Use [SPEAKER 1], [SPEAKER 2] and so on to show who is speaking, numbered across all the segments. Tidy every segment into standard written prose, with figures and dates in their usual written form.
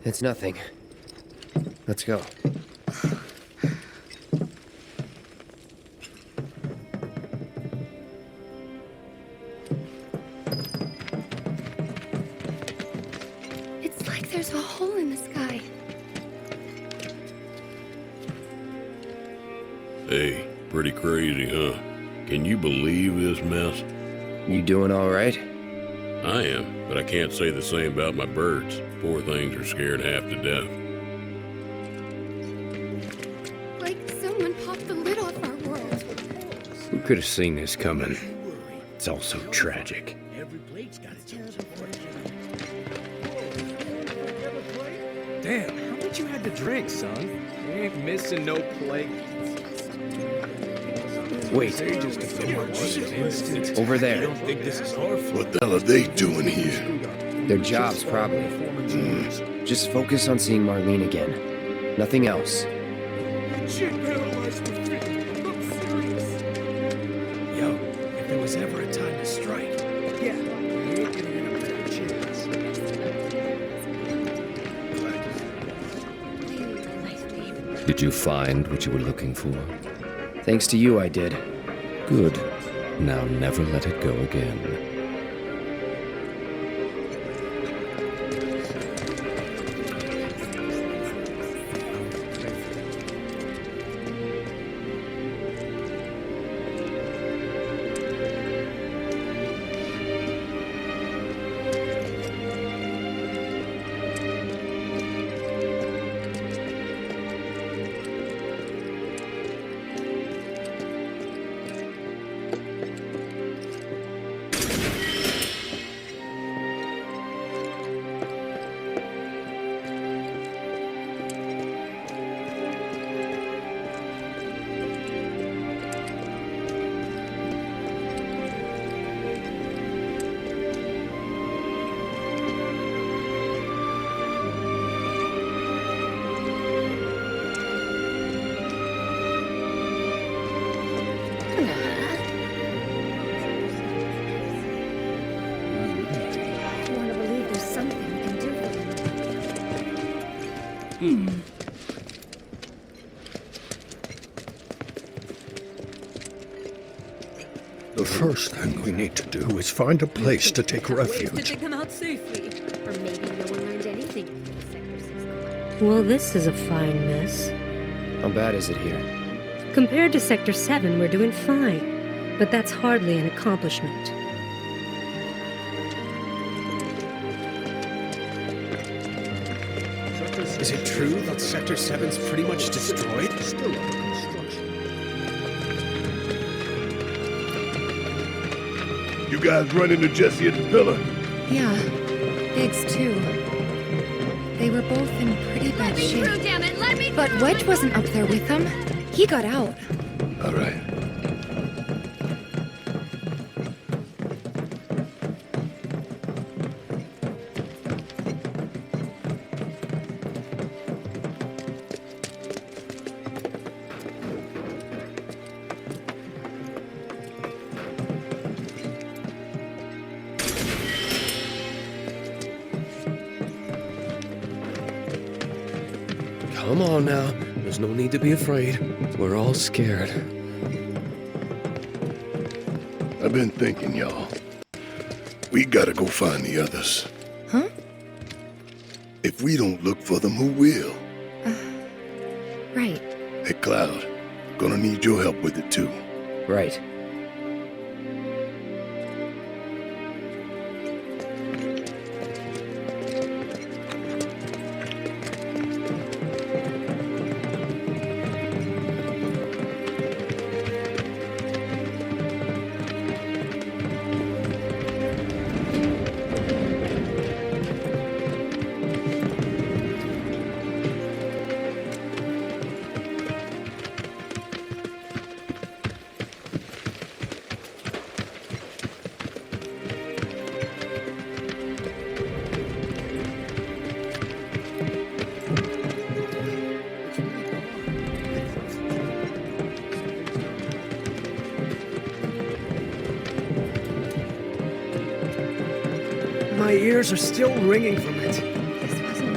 [SPEAKER 1] It's nothing. Let's go.
[SPEAKER 2] It's like there's a hole in the sky.
[SPEAKER 3] Hey, pretty crazy, huh? Can you believe this mess?
[SPEAKER 1] You doing all right?
[SPEAKER 3] I am, but I can't say the same about my birds. Poor things are scared half to death.
[SPEAKER 2] Like someone popped the lid off our world.
[SPEAKER 4] Who could have seen this coming? It's all so tragic.
[SPEAKER 5] Every plate's got its own
[SPEAKER 6] Damn, how much you had to drink, son? You ain't missing no plate.
[SPEAKER 4] Wait,
[SPEAKER 1] Over there.
[SPEAKER 5] think this is our fault.
[SPEAKER 7] What the hell are they doing here?
[SPEAKER 1] Their jobs, probably. Just focus on seeing Marlene again. Nothing else.
[SPEAKER 5] Shit paralyzed with fear. I'm serious. Yo, if there was ever a time to strike, yeah, we ain't gonna get a better chance.
[SPEAKER 4] did you find what you were looking for?
[SPEAKER 1] Thanks to you, I did.
[SPEAKER 4] Good. Now never let it go again.
[SPEAKER 2] I want to believe there's something we can do for them.
[SPEAKER 7] The first thing we need to do is find a place to take
[SPEAKER 8] Ways to
[SPEAKER 7] refuge.
[SPEAKER 8] dig them out safely.
[SPEAKER 2] Or maybe no one learned anything from the Sector 6 collapse.
[SPEAKER 9] Well, this is a fine mess.
[SPEAKER 1] How bad is it here?
[SPEAKER 9] Compared to Sector 7, we're doing fine. But that's hardly an accomplishment.
[SPEAKER 6] Is it true that Sector 7's pretty much destroyed?
[SPEAKER 7] Still under construction. You guys run into Jesse at the pillar?
[SPEAKER 2] Yeah, Biggs too. They were both in pretty bad shape.
[SPEAKER 8] Damn it, let me
[SPEAKER 2] But Wedge wasn't up there with them. He got out.
[SPEAKER 7] All right.
[SPEAKER 4] Come on now. There's no need to be afraid. We're all scared.
[SPEAKER 7] I've been thinking, y'all. We gotta go find the others.
[SPEAKER 2] Huh?
[SPEAKER 7] If we don't look for them, who will?
[SPEAKER 2] Right.
[SPEAKER 7] Hey, Cloud. Gonna need your help with it, too.
[SPEAKER 1] Right.
[SPEAKER 6] My ears are still ringing from it.
[SPEAKER 2] This wasn't.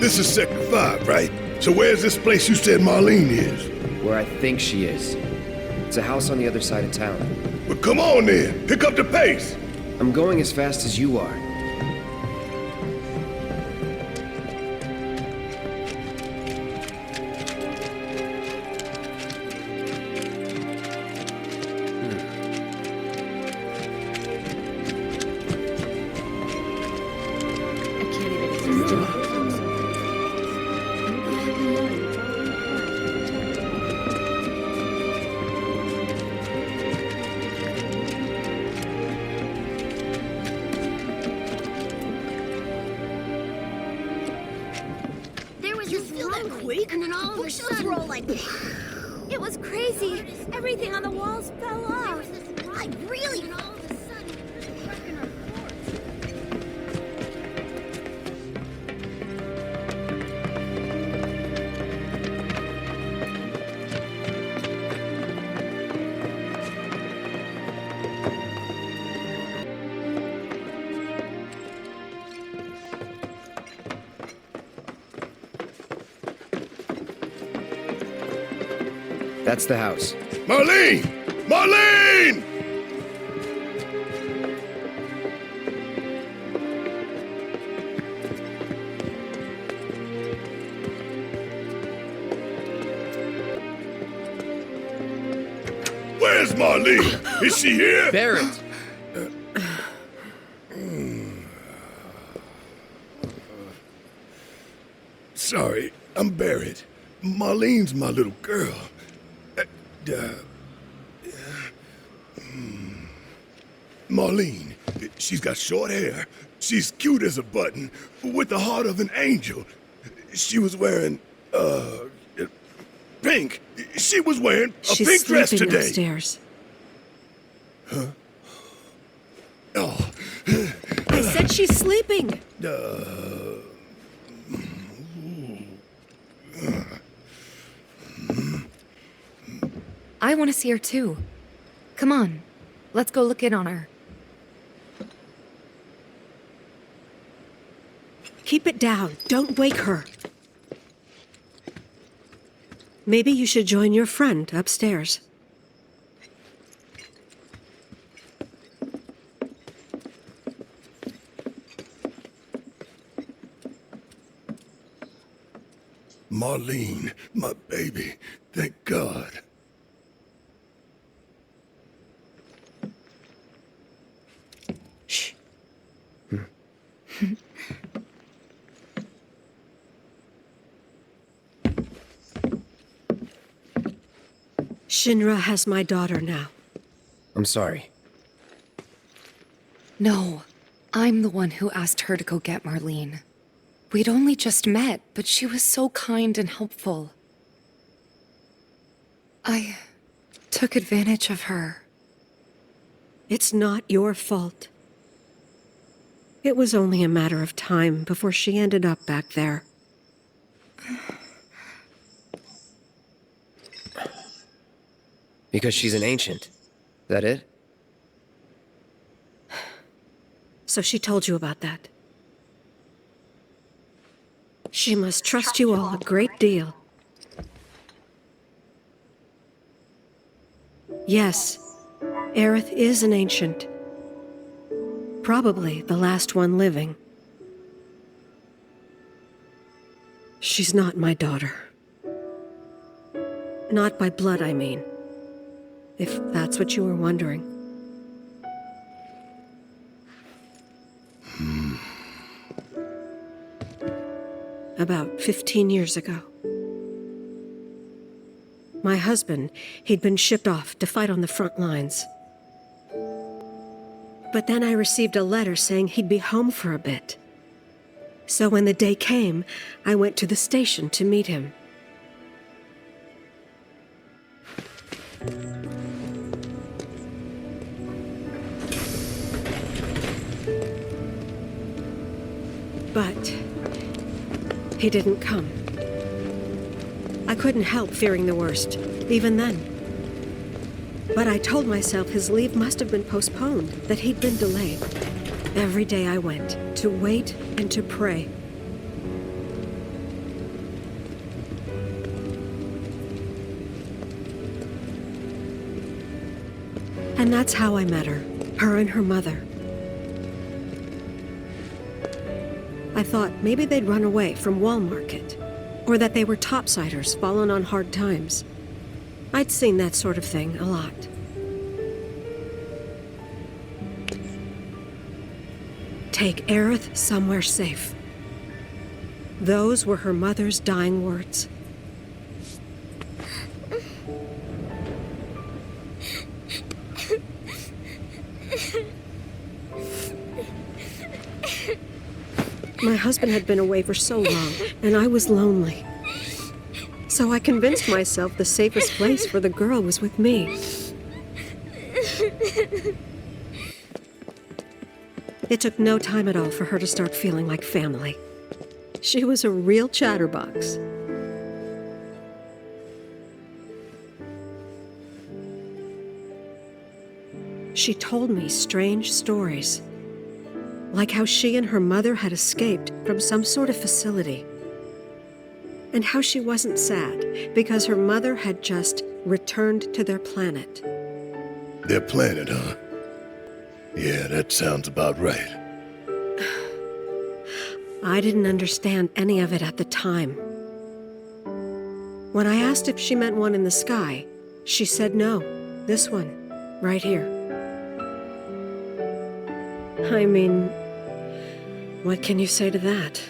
[SPEAKER 7] This is Sector 5, right? So where's this place you said Marlene is?
[SPEAKER 1] Where I think she is. It's a house on the other side of town.
[SPEAKER 7] Well, come on then. Pick up the pace.
[SPEAKER 1] I'm going as fast as you are.
[SPEAKER 8] And then all of a sudden, were all like, it was crazy. Everything on the walls fell off. Like, really? And all of a sudden, wrecking our
[SPEAKER 1] That's the house.
[SPEAKER 7] Marlene! Marlene! Where's Marlene? Is she here?
[SPEAKER 1] Barret!
[SPEAKER 7] Sorry, I'm Barret. Marlene's my little girl. Marlene, she's got short hair. She's cute as a button, with the heart of an angel. She was wearing, pink. She was wearing a pink dress
[SPEAKER 9] She's sleeping
[SPEAKER 7] today.
[SPEAKER 9] upstairs.
[SPEAKER 7] Huh? Oh.
[SPEAKER 9] I said she's sleeping.
[SPEAKER 2] I want to see her too. Come on, let's go look in on her.
[SPEAKER 9] Keep it down. Don't wake her. Maybe you should join your friend upstairs.
[SPEAKER 7] Marlene, my baby. Thank God.
[SPEAKER 9] Shh. Shinra has my daughter now.
[SPEAKER 1] I'm sorry.
[SPEAKER 2] No, I'm the one who asked her to go get Marlene. We'd only just met, but she was so kind and helpful. I took advantage of her.
[SPEAKER 9] It's not your fault. It was only a matter of time before she ended up back there.
[SPEAKER 1] Because she's an ancient. That it?
[SPEAKER 9] So she told you about that. She must trust you all a great deal. Yes, Aerith is an ancient. Probably the last one living. She's not my daughter. Not by blood, I mean. If that's what you were wondering. About 15 years ago. My husband, he'd been shipped off to fight on the front lines. But then I received a letter saying he'd be home for a bit. So when the day came, I went to the station to meet him. But he didn't come. I couldn't help fearing the worst, even then. But I told myself his leave must have been postponed, that he'd been delayed. Every day I went, to wait and to pray. And that's how I met her. Her and her mother. I thought maybe they'd run away from Wall Market. Or that they were topsiders fallen on hard times. I'd seen that sort of thing a lot. Take Aerith somewhere safe. Those were her mother's dying words. My husband had been away for so long, and I was lonely. So I convinced myself the safest place for the girl was with me. It took no time at all for her to start feeling like family. She was a real chatterbox. She told me strange stories. Like how she and her mother had escaped from some sort of facility. And how she wasn't sad because her mother had just returned to their planet.
[SPEAKER 7] Their planet, huh? Yeah, that sounds about right.
[SPEAKER 9] I didn't understand any of it at the time. When I asked if she meant one in the sky, she said no. This one, right here. I mean, what can you say to that?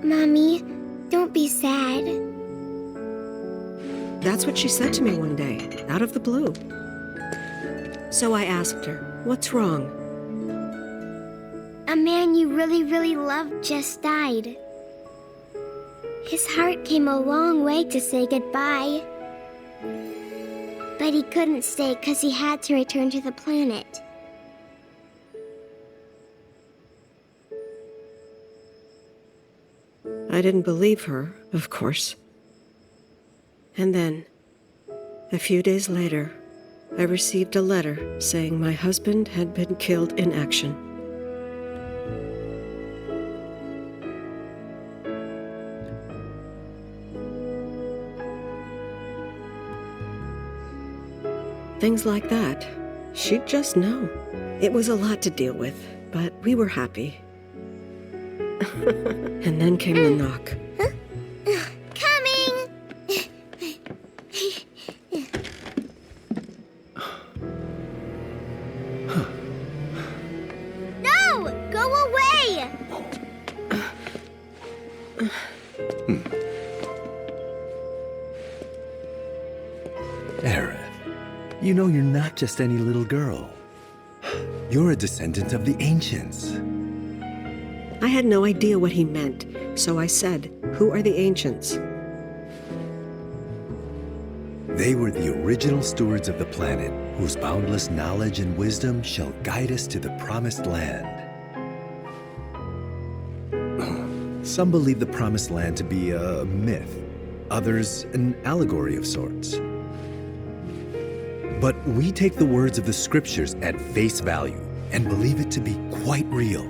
[SPEAKER 8] Mommy, don't be sad.
[SPEAKER 9] That's what she said to me one day, out of the blue. So I asked her, what's wrong?
[SPEAKER 8] A man you really, really loved just died. His heart came a long way to say goodbye. But he couldn't stay because he had to return to the planet.
[SPEAKER 9] I didn't believe her, of course. And then, a few days later, I received a letter saying my husband had been killed in action. Things like that. She'd just know. It was a lot to deal with, but we were happy. And then came the knock.
[SPEAKER 8] Coming! No! Go away!
[SPEAKER 10] Aerith, you know you're not just any little girl. You're a descendant of the ancients.
[SPEAKER 9] I had no idea what he meant, so I said, "Who are the ancients?"
[SPEAKER 10] They were the original stewards of the planet, whose boundless knowledge and wisdom shall guide us to the promised land. Some believe the promised land to be a myth, others an allegory of sorts. But we take the words of the scriptures at face value and believe it to be quite real.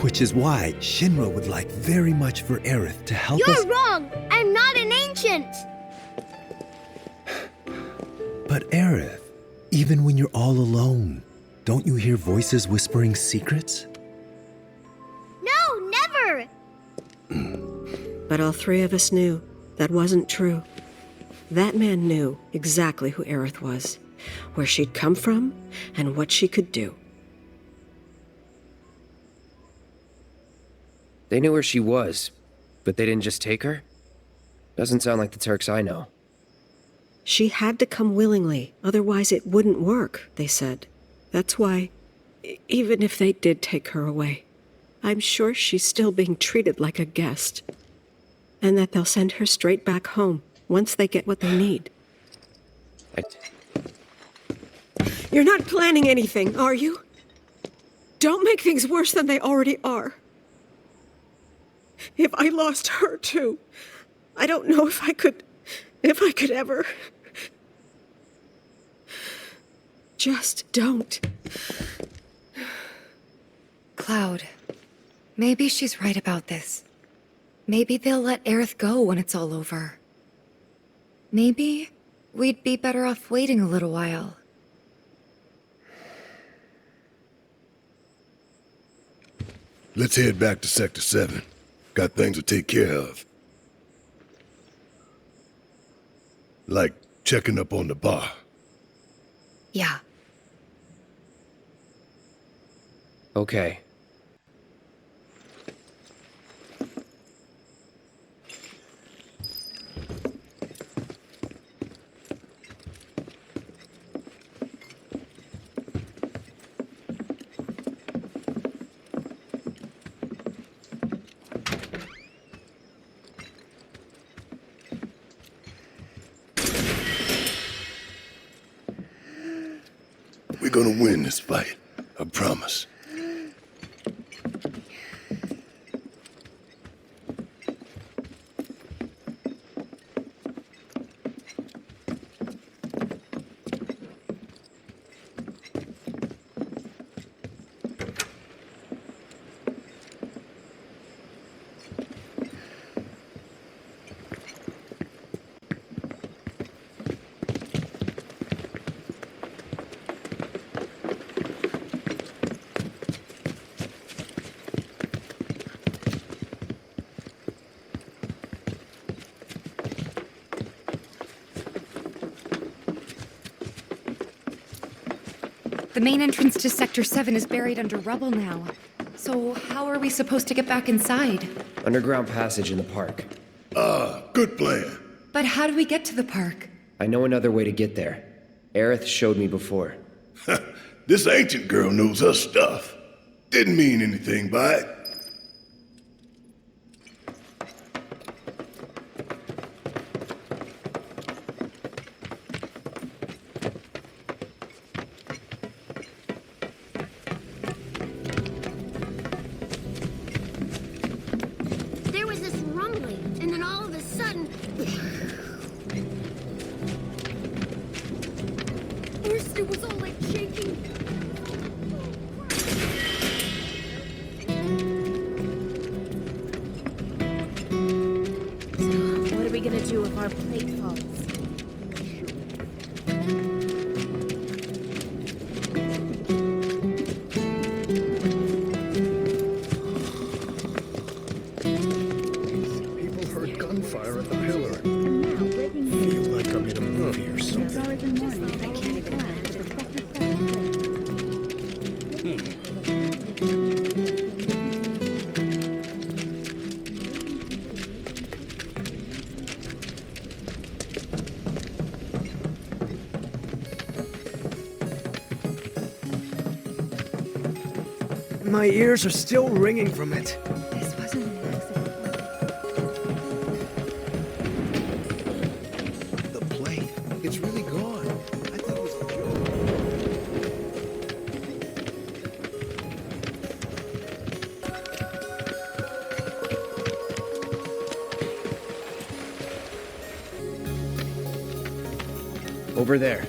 [SPEAKER 10] Which is why Shinra would like very much for Aerith to help us—
[SPEAKER 8] You're wrong! I'm not an ancient!
[SPEAKER 10] But Aerith, even when you're all alone, don't you hear voices whispering secrets?
[SPEAKER 8] No, never!
[SPEAKER 9] But all three of us knew that wasn't true. That man knew exactly who Aerith was, where she'd come from, and what she could do.
[SPEAKER 1] They knew where she was, but they didn't just take her? Doesn't sound like the Turks I know.
[SPEAKER 9] She had to come willingly, otherwise it wouldn't work, they said. That's why, even if they did take her away, I'm sure she's still being treated like a guest. And that they'll send her straight back home once they get what they need. You're not planning anything, are you? Don't make things worse than they already are. If I lost her too, I don't know if I could ever. Just don't.
[SPEAKER 2] Cloud, maybe she's right about this. Maybe they'll let Aerith go when it's all over. Maybe we'd be better off waiting a little while.
[SPEAKER 7] Let's head back to Sector 7. Got things to take care of. Like checking up on the bar.
[SPEAKER 2] Yeah.
[SPEAKER 1] Okay.
[SPEAKER 7] We're gonna win this fight. I promise.
[SPEAKER 2] The main entrance to Sector 7 is buried under rubble now. So how are we supposed to get back inside?
[SPEAKER 1] Underground passage in the park.
[SPEAKER 7] Good plan.
[SPEAKER 2] But how do we get to the park?
[SPEAKER 1] I know another way to get there. Aerith showed me before.
[SPEAKER 7] This ancient girl knows her stuff. Didn't mean anything by it.
[SPEAKER 8] There was this rumbling, and then all of a sudden... First it was all like shaking. So, what are we gonna do if our plate falls?
[SPEAKER 5] People heard gunfire at the pillar. Feel like I'm in a movie or something. My ears are still ringing from it.
[SPEAKER 2] This wasn't an accident.
[SPEAKER 5] The plane. It's really gone. I thought it was a joke.
[SPEAKER 1] Over there.